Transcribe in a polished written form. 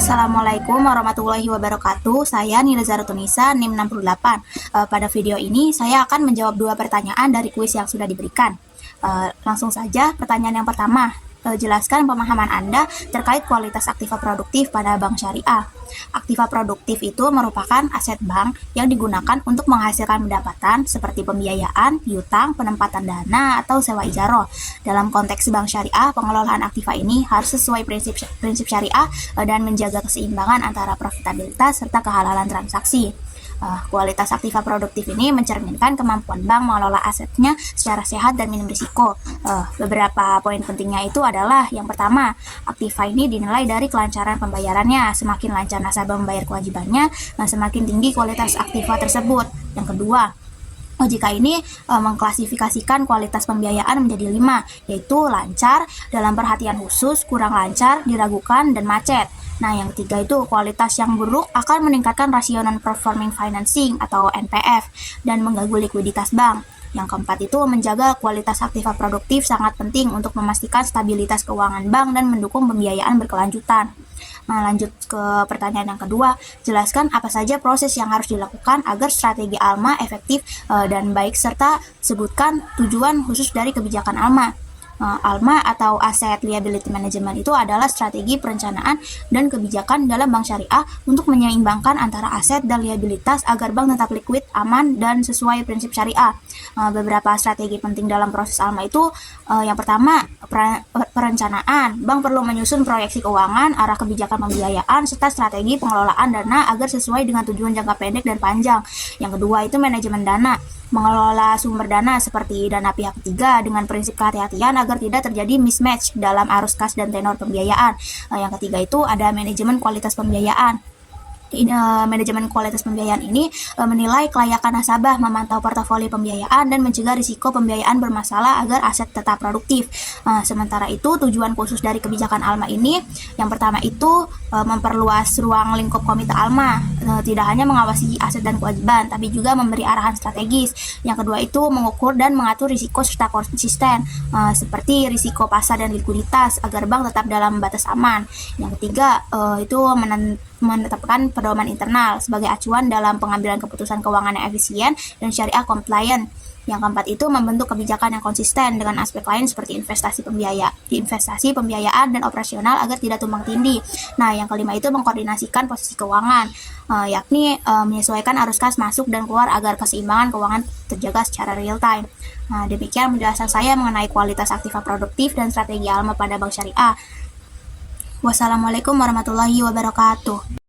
Assalamualaikum warahmatullahi wabarakatuh. Saya Nila Zaratunisa, NIM 68. Pada video ini saya akan menjawab dua pertanyaan dari kuis yang sudah diberikan. Langsung saja, pertanyaan yang pertama. Jelaskan pemahaman Anda terkait kualitas aktiva produktif pada bank syariah. Aktiva produktif itu merupakan aset bank yang digunakan untuk menghasilkan pendapatan seperti pembiayaan, piutang, penempatan dana, atau sewa ijaroh. Dalam konteks bank syariah, pengelolaan aktiva ini harus sesuai prinsip syariah dan menjaga keseimbangan antara profitabilitas serta kehalalan transaksi. Kualitas aktiva produktif ini mencerminkan kemampuan bank mengelola asetnya secara sehat dan minim risiko. Beberapa poin pentingnya itu adalah yang pertama, aktiva ini dinilai dari kelancaran pembayarannya. Semakin lancar nasabah membayar kewajibannya, semakin tinggi kualitas aktiva tersebut. Yang kedua, OJK ini mengklasifikasikan kualitas pembiayaan menjadi 5, yaitu lancar, dalam perhatian khusus, kurang lancar, diragukan, dan macet. Nah, yang ketiga itu kualitas yang buruk akan meningkatkan rasio non-performing financing atau NPF dan mengganggu likuiditas bank. Yang keempat itu menjaga kualitas aktiva produktif sangat penting untuk memastikan stabilitas keuangan bank dan mendukung pembiayaan berkelanjutan. Nah, lanjut ke pertanyaan yang kedua, jelaskan apa saja proses yang harus dilakukan agar strategi ALMA efektif dan baik, serta sebutkan tujuan khusus dari kebijakan ALMA. ALMA atau Asset Liability Management itu adalah strategi perencanaan dan kebijakan dalam bank syariah untuk menyeimbangkan antara aset dan liabilitas agar bank tetap liquid, aman, dan sesuai prinsip syariah. Beberapa strategi penting dalam proses ALMA itu, yang pertama, perencanaan. Bank perlu menyusun proyeksi keuangan, arah kebijakan pembiayaan, serta strategi pengelolaan dana agar sesuai dengan tujuan jangka pendek dan panjang. Yang kedua itu manajemen dana. Mengelola sumber dana seperti dana pihak ketiga dengan prinsip kehati-hatian agar tidak terjadi mismatch dalam arus kas dan tenor pembiayaan. Yang ketiga itu ada manajemen kualitas pembiayaan. Manajemen kualitas pembiayaan ini menilai kelayakan nasabah, memantau portofolio pembiayaan, dan mencegah risiko pembiayaan bermasalah agar aset tetap produktif. Sementara itu, tujuan khusus dari kebijakan ALMA ini, yang pertama itu memperluas ruang lingkup komite ALMA, tidak hanya mengawasi aset dan kewajiban, tapi juga memberi arahan strategis. Yang kedua itu mengukur dan mengatur risiko serta konsisten, seperti risiko pasar dan likuiditas, agar bank tetap dalam batas aman. Yang ketiga itu menetapkan pedoman internal sebagai acuan dalam pengambilan keputusan keuangan yang efisien dan syariah compliant. Yang keempat itu membentuk kebijakan yang konsisten dengan aspek lain seperti investasi pembiayaan dan operasional agar tidak tumbang tindih. Nah, yang kelima itu mengkoordinasikan posisi keuangan, yakni menyesuaikan arus kas masuk dan keluar agar keseimbangan keuangan terjaga secara real time. Nah, demikian penjelasan saya mengenai kualitas aktiva produktif dan strategi ALMA pada bank syariah. Wassalamualaikum warahmatullahi wabarakatuh.